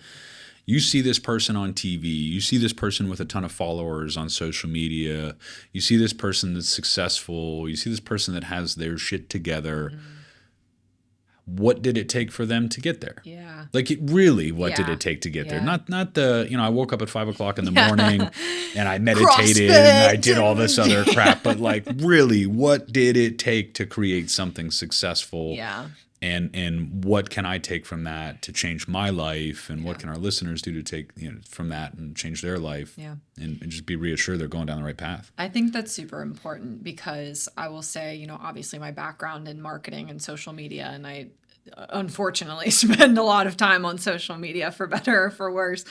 [SPEAKER 1] you see this person on TV, you see this person with a ton of followers on social media, you see this person that's successful, you see this person that has their shit together. What did it take for them to get there? Yeah. Like what did it take to get there? Not the, I woke up at 5 o'clock in the morning and I meditated and I did all this other crap, but like really, what did it take to create something successful? Yeah. And what can I take from that to change my life? And what can our listeners do to take from that and change their life? Yeah. And just be reassured they're going down the right path.
[SPEAKER 2] I think that's super important, because I will say, obviously my background in marketing and social media, and I unfortunately spend a lot of time on social media, for better or for worse.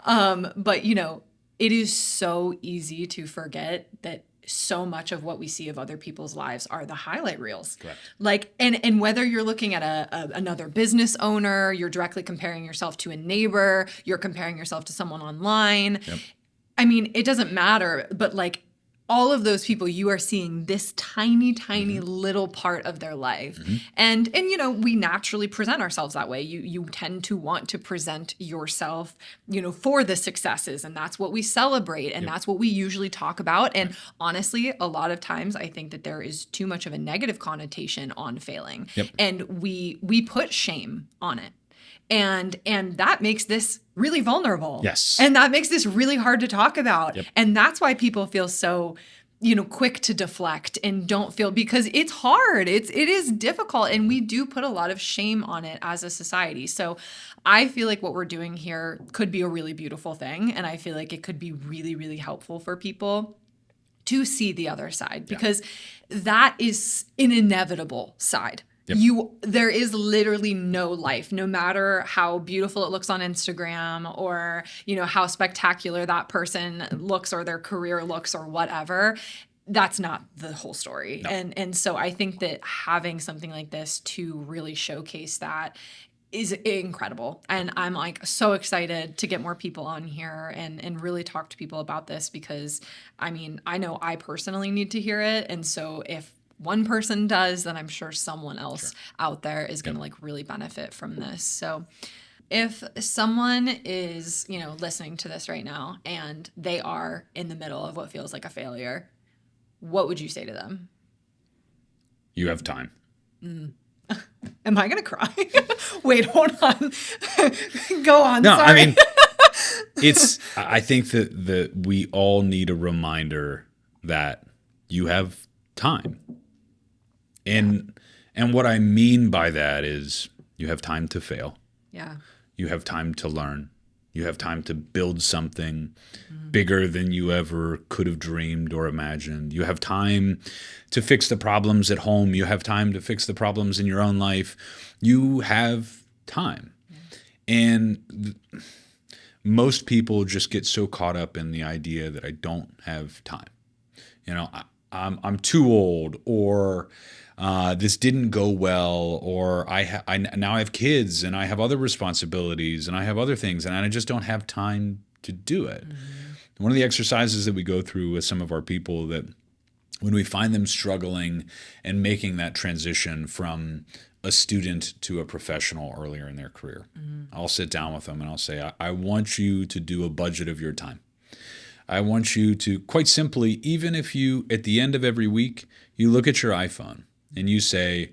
[SPEAKER 2] But it is so easy to forget that so much of what we see of other people's lives are the highlight reels.
[SPEAKER 1] Correct.
[SPEAKER 2] Like, and whether you're looking at another business owner, you're directly comparing yourself to a neighbor, you're comparing yourself to someone online. Yep. I mean, it doesn't matter, but like all of those people, you are seeing this tiny, tiny little part of their life. And you know, we naturally present ourselves that way. You tend to want to present yourself, you know, for the successes, and that's what we celebrate, and that's what we usually talk about. And honestly, a lot of times I think that there is too much of a negative connotation on failing. And we put shame on it. And that makes this really vulnerable.
[SPEAKER 1] Yes.
[SPEAKER 2] And that makes this really hard to talk about. And that's why people feel so, you know, quick to deflect and don't feel, because it's hard. It is difficult. And we do put a lot of shame on it as a society. So I feel like what we're doing here could be a really beautiful thing. And I feel like it could be really, really helpful for people to see the other side, because that is an inevitable side. There is literally no life, no matter how beautiful it looks on Instagram, or, you know, how spectacular that person looks or their career looks or whatever. That's not the whole story. And so I think that having something like this to really showcase that is incredible. And I'm like so excited to get more people on here and really talk to people about this, because I mean, I know I personally need to hear it. And so if one person does, then I'm sure someone else out there is going to like really benefit from this. So if someone is, you know, listening to this right now and they are in the middle of what feels like a failure, what would you say to them?
[SPEAKER 1] You have time.
[SPEAKER 2] Am I going to cry? Wait, hold on. Go on.
[SPEAKER 1] No,
[SPEAKER 2] sorry.
[SPEAKER 1] I mean, I think that we all need a reminder that you have time. And what I mean by that is you have time to fail.
[SPEAKER 2] Yeah.
[SPEAKER 1] You have time to learn. You have time to build something bigger than you ever could have dreamed or imagined. You have time to fix the problems at home. You have time to fix the problems in your own life. You have time. And most people just get so caught up in the idea that I don't have time. You know, I'm too old, or this didn't go well, or I now have kids and I have other responsibilities and I have other things and I just don't have time to do it. One of the exercises that we go through with some of our people, that when we find them struggling and making that transition from a student to a professional earlier in their career, I'll sit down with them and I'll say, I want you to do a budget of your time. I want you to, quite simply, even if you, at the end of every week, you look at your iPhone and you say,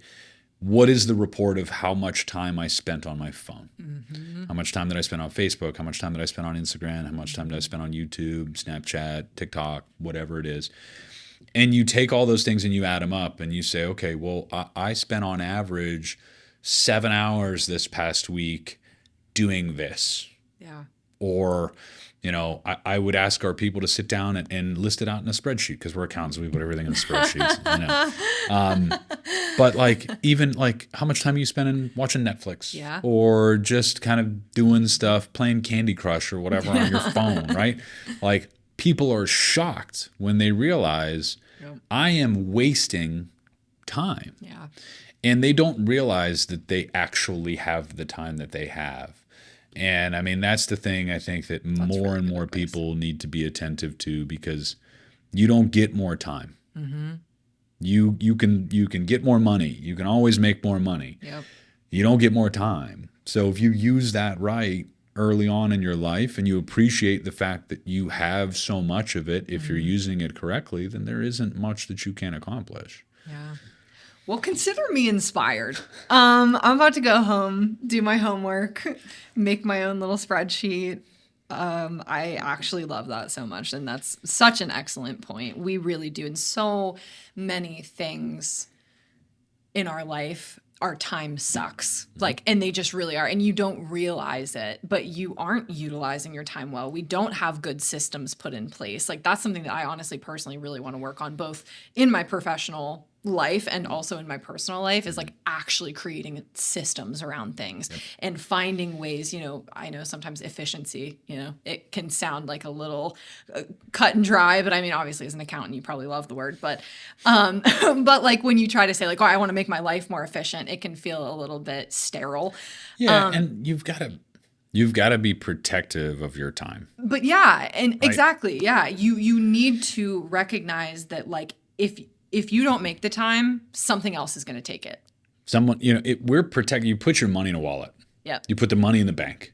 [SPEAKER 1] what is the report of how much time I spent on my phone? How much time did I spend on Facebook? How much time did I spend on Instagram? How much time did I spend on YouTube, Snapchat, TikTok, whatever it is? And you take all those things and you add them up and you say, okay, well, I spent on average 7 hours this past week doing this.
[SPEAKER 2] Yeah.
[SPEAKER 1] Or, you know, I would ask our people to sit down and list it out in a spreadsheet, because we're accountants, we put everything in spreadsheets. You know. But like, even like, how much time are you spending watching Netflix?
[SPEAKER 2] Yeah.
[SPEAKER 1] Or just kind of doing stuff, playing Candy Crush or whatever on your phone, right? Like, people are shocked when they realize I am wasting time.
[SPEAKER 2] Yeah.
[SPEAKER 1] And they don't realize that they actually have the time that they have. And I mean, that's the thing I think that more and more people need to be attentive to, because you don't get more time. You can get more money. You can always make more money. You don't get more time. So if you use that right early on in your life and you appreciate the fact that you have so much of it, if you're using it correctly, then there isn't much that you can't accomplish.
[SPEAKER 2] Yeah. Well, consider me inspired. I'm about to go home, do my homework, make my own little spreadsheet. I actually love that so much. And that's such an excellent point. We really do. In so many things in our life, our time sucks. Like, and they just really are. And you don't realize it, but you aren't utilizing your time well. We don't have good systems put in place. Like, that's something that I honestly, personally really want to work on, both in my professional life and also in my personal life, is like actually creating systems around things and finding ways. You know, I know sometimes efficiency, you know, it can sound like a little cut and dry, but I mean, obviously as an accountant, you probably love the word, but like when you try to say like, oh, I want to make my life more efficient, it can feel a little bit sterile.
[SPEAKER 1] Yeah. And you've got to, You've got to be protective of your time.
[SPEAKER 2] But yeah, and exactly. Yeah. You need to recognize that like if you don't make the time, something else is going to take it.
[SPEAKER 1] Someone, we're protecting. You put your money in a wallet.
[SPEAKER 2] Yep.
[SPEAKER 1] You put the money in the bank.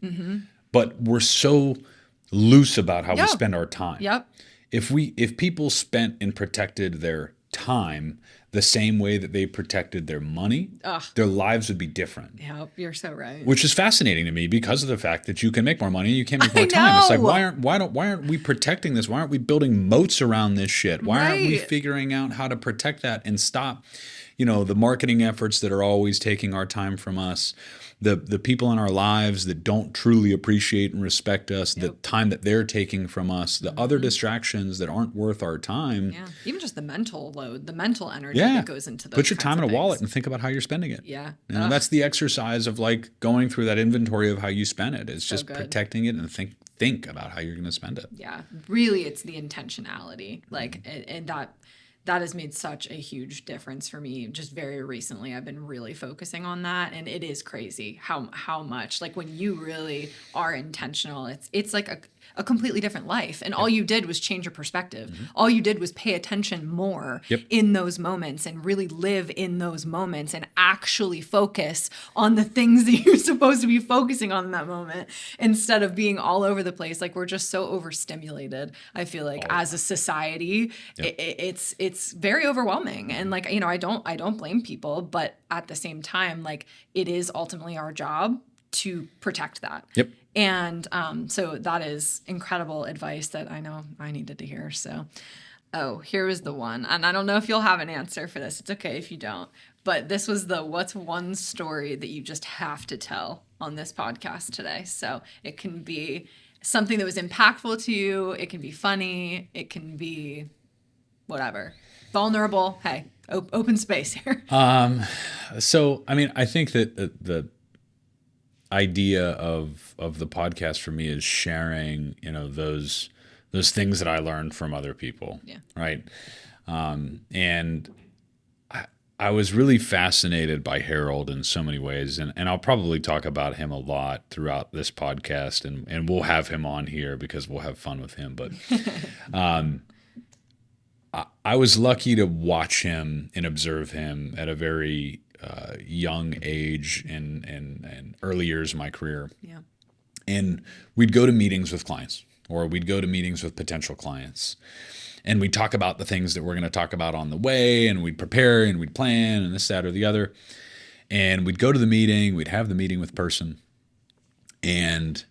[SPEAKER 1] But we're so loose about how we spend our time.
[SPEAKER 2] Yep.
[SPEAKER 1] If people spent and protected their time the same way that they protected their money, their lives would be different.
[SPEAKER 2] Yep, you're so right.
[SPEAKER 1] Which is fascinating to me because of the fact that you can make more money and you can't make more time. It's like why aren't we protecting this? Why aren't we building moats around this shit? Why aren't we figuring out how to protect that and stop, the marketing efforts that are always taking our time from us? The people in our lives that don't truly appreciate and respect us, the time that they're taking from us, the other distractions that aren't worth our time.
[SPEAKER 2] Yeah, even just the mental load, the mental energy that goes into those.
[SPEAKER 1] Put your time in a wallet and think about how you're spending it.
[SPEAKER 2] Yeah.
[SPEAKER 1] That's the exercise of like going through that inventory of how you spend it. It's just protecting it and think about how you're going to spend it.
[SPEAKER 2] Yeah, really, it's the intentionality, and that has made such a huge difference for me. Just very recently, I've been really focusing on that, and it is crazy how much, like when you really are intentional, it's like a completely different life. And all you did was change your perspective. All you did was pay attention more in those moments and really live in those moments and actually focus on the things that you're supposed to be focusing on in that moment instead of being all over the place. Like we're just so overstimulated, I feel like, as a society. It's very overwhelming. And like, I don't blame people, but at the same time, like it is ultimately our job to protect that.
[SPEAKER 1] Yep.
[SPEAKER 2] And so that is incredible advice that I know I needed to hear. So, here was the one. And I don't know if you'll have an answer for this. It's okay if you don't. But this was what's one story that you just have to tell on this podcast today. So it can be something that was impactful to you. It can be funny. It can be whatever. Vulnerable. Hey, open space here.
[SPEAKER 1] So, I mean, I think that the idea of the podcast for me is sharing, those things that I learned from other people.
[SPEAKER 2] Yeah.
[SPEAKER 1] Right. And I was really fascinated by Harold in so many ways. And I'll probably talk about him a lot throughout this podcast, and we'll have him on here because we'll have fun with him. But, I was lucky to watch him and observe him at a very young age and early years of my career.
[SPEAKER 2] Yeah.
[SPEAKER 1] And we'd go to meetings with clients, or we'd go to meetings with potential clients, and we'd talk about the things that we're going to talk about on the way, and we'd prepare and we'd plan and this, that, or the other. And we'd go to the meeting, we'd have the meeting with person, and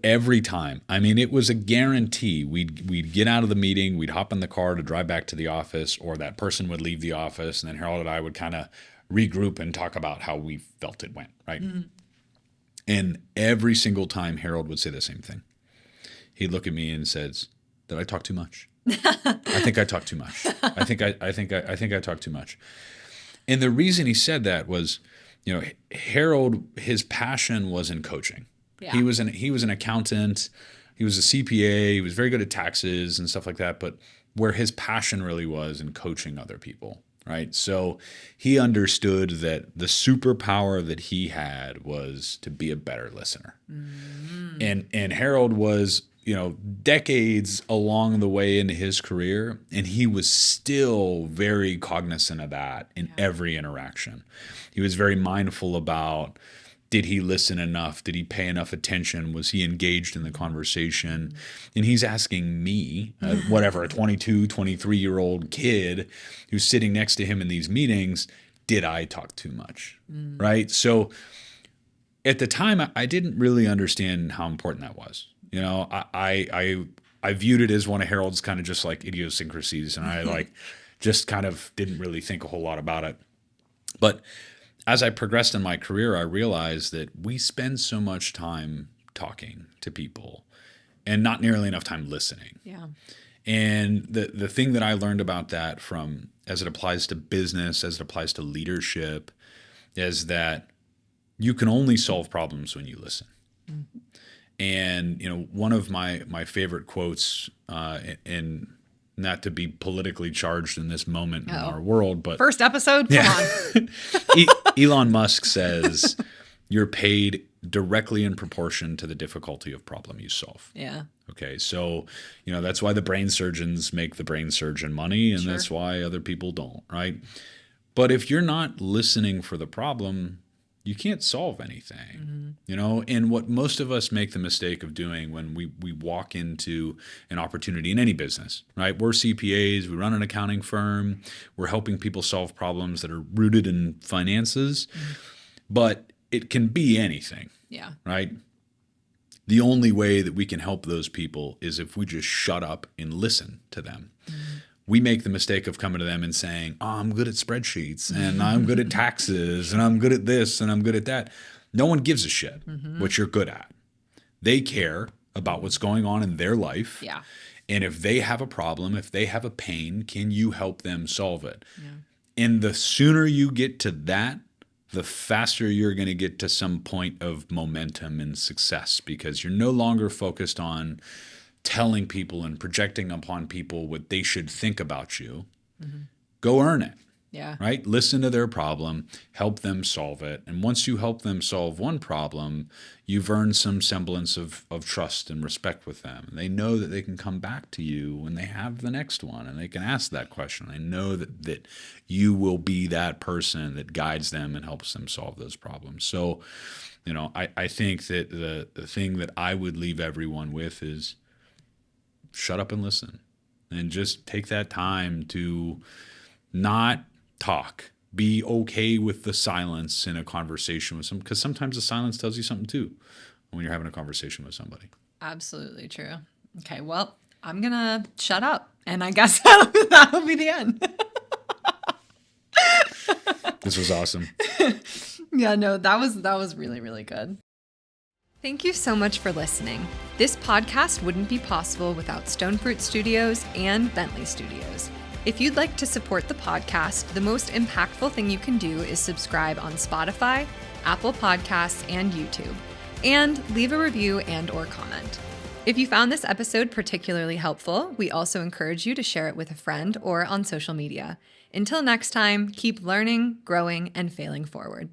[SPEAKER 1] every time, I mean, it was a guarantee. We'd get out of the meeting, we'd hop in the car to drive back to the office, or that person would leave the office, and then Harold and I would kind of regroup and talk about how we felt it went, right? Mm-hmm. And every single time Harold would say the same thing. He'd look at me and says, "Did I talk too much? I think I talked too much. I think I talked too much." And the reason he said that was, Harold, his passion was in coaching. Yeah. He was an accountant. He was a CPA. He was very good at taxes and stuff like that. But where his passion really was in coaching other people, right? So he understood that the superpower that he had was to be a better listener. Mm-hmm. And Harold was, decades along the way into his career, and he was still very cognizant of that in every interaction. He was very mindful about, did he listen enough? Did he pay enough attention? Was he engaged in the conversation? And he's asking me, a 22, 23-year-old kid who's sitting next to him in these meetings, did I talk too much? Right? So at the time, I didn't really understand how important that was. I viewed it as one of Harold's kind of just like idiosyncrasies, and I just kind of didn't really think a whole lot about it. But as I progressed in my career, I realized that we spend so much time talking to people and not nearly enough time listening. Yeah. And the thing that I learned about that from, as it applies to business, as it applies to leadership, is that you can only solve problems when you listen. Mm-hmm. And, one of my favorite quotes, and not to be politically charged in this moment in our world, but
[SPEAKER 2] first episode, come on.
[SPEAKER 1] Elon Musk says, you're paid directly in proportion to the difficulty of problem you solve.
[SPEAKER 2] Yeah.
[SPEAKER 1] Okay, so, that's why the brain surgeons make the brain surgeon money, and that's why other people don't, right? But if you're not listening for the problem, you can't solve anything, And what most of us make the mistake of doing when we walk into an opportunity in any business, right? We're CPAs, we run an accounting firm, we're helping people solve problems that are rooted in finances, but it can be anything, right? The only way that we can help those people is if we just shut up and listen to them. We make the mistake of coming to them and saying, oh, I'm good at spreadsheets and I'm good at taxes and I'm good at this and I'm good at that. No one gives a shit what you're good at. They care about what's going on in their life.
[SPEAKER 2] Yeah.
[SPEAKER 1] And if they have a problem, if they have a pain, can you help them solve it? Yeah. And the sooner you get to that, the faster you're going to get to some point of momentum and success, because you're no longer focused on telling people and projecting upon people what they should think about you. Go earn it.
[SPEAKER 2] Yeah.
[SPEAKER 1] Right? Listen to their problem, help them solve it. And once you help them solve one problem, you've earned some semblance of trust and respect with them. And they know that they can come back to you when they have the next one and they can ask that question. They know that you will be that person that guides them and helps them solve those problems. So, I think that the thing that I would leave everyone with is shut up and listen, and just take that time to not talk. Be okay with the silence in a conversation with someone, because sometimes the silence tells you something too when you're having a conversation with somebody.
[SPEAKER 2] Absolutely true. Okay, well, I'm going to shut up, and I guess that'll be the end.
[SPEAKER 1] This was awesome.
[SPEAKER 2] Yeah, no, that was really, really good. Thank you so much for listening. This podcast wouldn't be possible without Stonefruit Studios and Bentley Studios. If you'd like to support the podcast, the most impactful thing you can do is subscribe on Spotify, Apple Podcasts, and YouTube, and leave a review and/or comment. If you found this episode particularly helpful, we also encourage you to share it with a friend or on social media. Until next time, keep learning, growing, and failing forward.